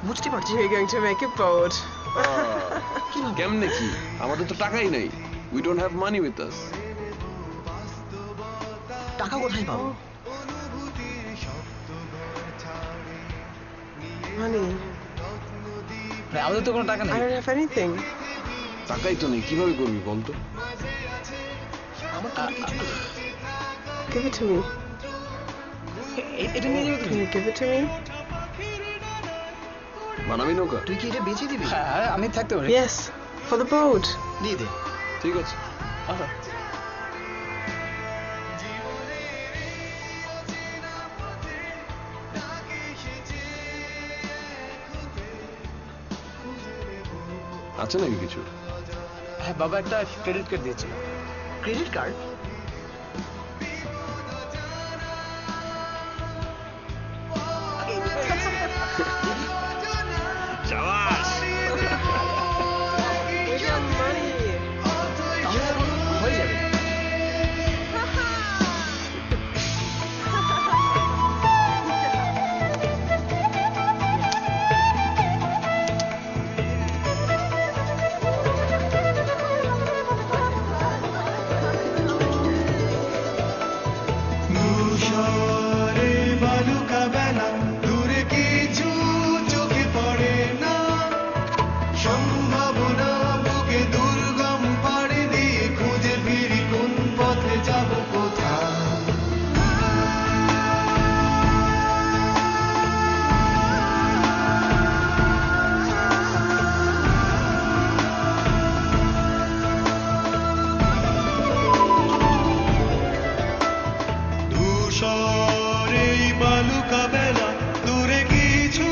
বুঝতে পারছি। We're going to make a boat. কেমনে কি? আমাদের তো টাকাই নেই। We don't have money with us. টাকা কোথায় পাবো? Money. আমাদের তো কোনো টাকা I নেই। don't have anything. টাকাই তো নেই, কিভাবে করবি বলতো? আমার তো কিছু নেই। Give it to me. এটা নিয়ে যাবে Can তুমি? you give it to me? বানাবি নৌকা? তুই কি এটা বেচে দিবি? হ্যাঁ, আমি থাকতে পারি। Yes, for the boat. দিয়ে দে। ঠিক আছে। আছে নাকি কিছু? হ্যাঁ, বাবা একটা ক্রেডিট কার্ড দিয়েছিল। Credit card? শাবাশ। Here's your money. তাহলে এখন হয়ে যাবে। ধূসরে বালুকা বেলা দূরে কিছু চোখে পড়ে না সম্ভাবনা বুকে দুর্গম পাড়ি দিয়ে খুঁজে ফিরি কোন পথে যাব কোথায় ধূসরে বালুকা বেলা দূরে কিছু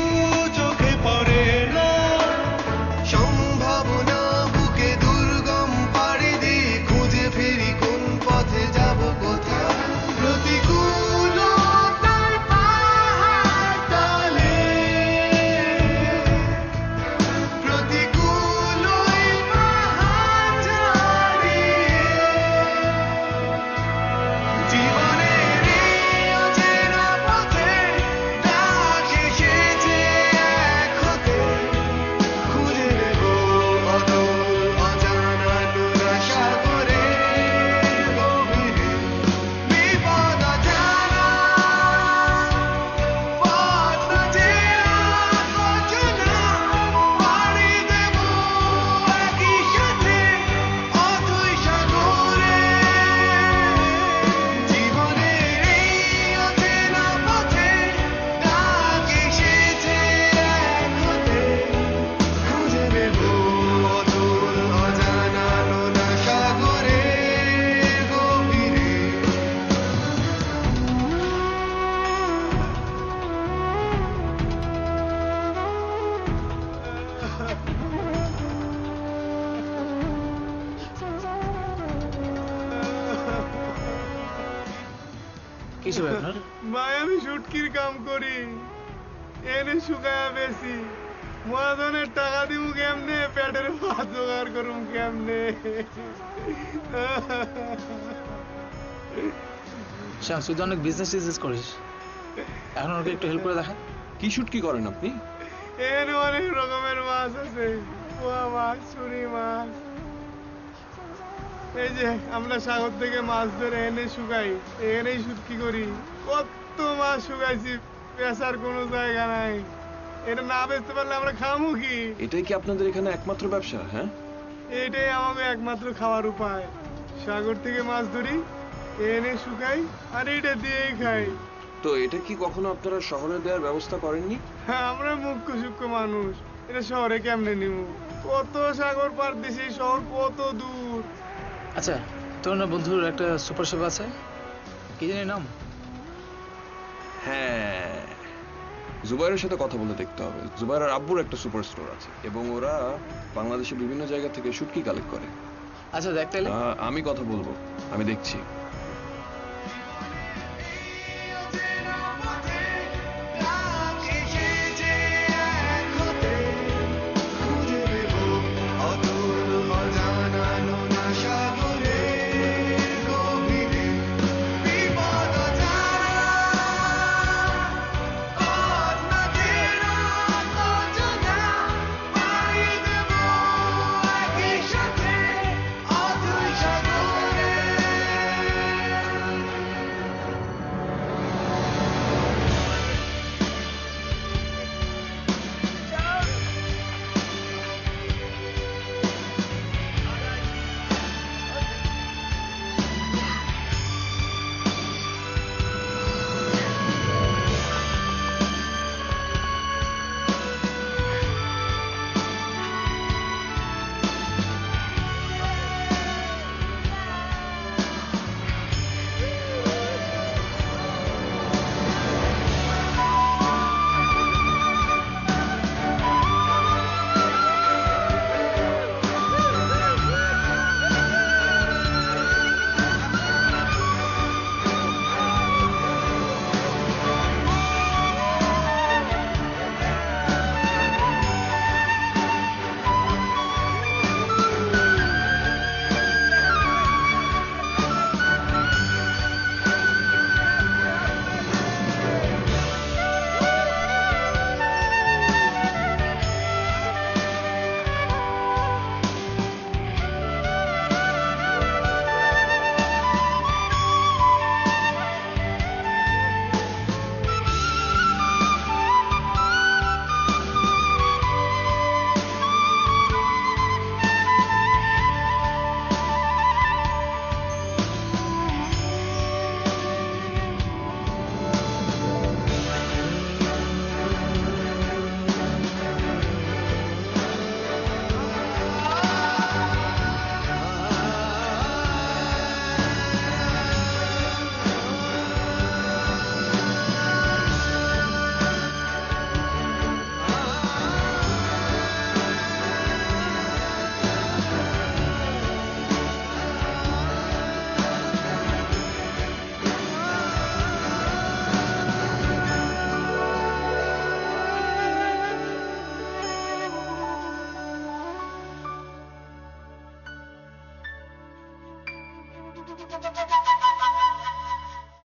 চোখে পড়ে না সম্ভাবনা বুকে দুর্গম পাড়ি দিয়ে খুঁজে ফিরি কোন পথে যাব কোথায় প্রতিকূলতার পাহাড় তলে প্রতিকূল ওই পাহাড় ছাড়িয়ে জীবনের এই অচেনা পথে ডাক এসেছে এক হতে খুঁজে নেব অতল অজানা নোনা সাগরে গভীরে বিপদ অজানা পথ না চেনা অচেনা পাড়ি দেব একই সাথে অথই সাগরে জীবনের এই অচেনা পথে ডাক এসেছে এক হতে খুঁজে নেব অতল অজানা নোনা সাগরে গভীরে কিছু ব্যাপার? ভাই আমি শুটকির কাম করি এনে শুকায়া বেশি মহাজনের টাকা দিব কেমনে পেটের ভাত জোগাড় করুম কেমনে শ্যাম, তুই তো অনেক বিজনেস করিস, এখন ওকে একটু হেল্প করে দেখা। কি শুটকি করেন আপনি? এনে অনেক রকমের মাছ আছে পোয়া মাছ ছুরি মাছ এই যে আমরা সাগর থেকে মাছ ধরে এনে শুকাই এনেই শুটকি করি কত মাছ শুকাইছি পেশার কোনো জায়গা নাই এটা না বেচতে পারলে আমরা খামু কি এটাই কি আপনাদের এখানে একমাত্র ব্যবসা? হ্যাঁ, এটাই আমাকে একমাত্র খাওয়ার উপায় সাগর থেকে মাছ ধরি এনে শুকাই আর এটা দিয়েই খাই তো এটা কি কখনো আপনারা শহরে দেওয়ার ব্যবস্থা করেননি? হ্যাঁ আমরা মুখ্য সূক্ষ্ম মানুষ এটা শহরে কেমনে নিব কত সাগর পার দিছি শহর কত দূর আচ্ছা, তোর না বন্ধুর একটা সুপার শপ আছে, কি জানি নাম? হ্যাঁ, জুবাইরের সাথে কথা বলে দেখতে হবে। জুবাইরের আব্বুর একটা সুপার স্টোর আছে এবং ওরা বাংলাদেশের বিভিন্ন জায়গা থেকে শুটকি কালেক্ট করে। আচ্ছা দেখ তাহলে। আমি কথা বলবো, আমি দেখছি।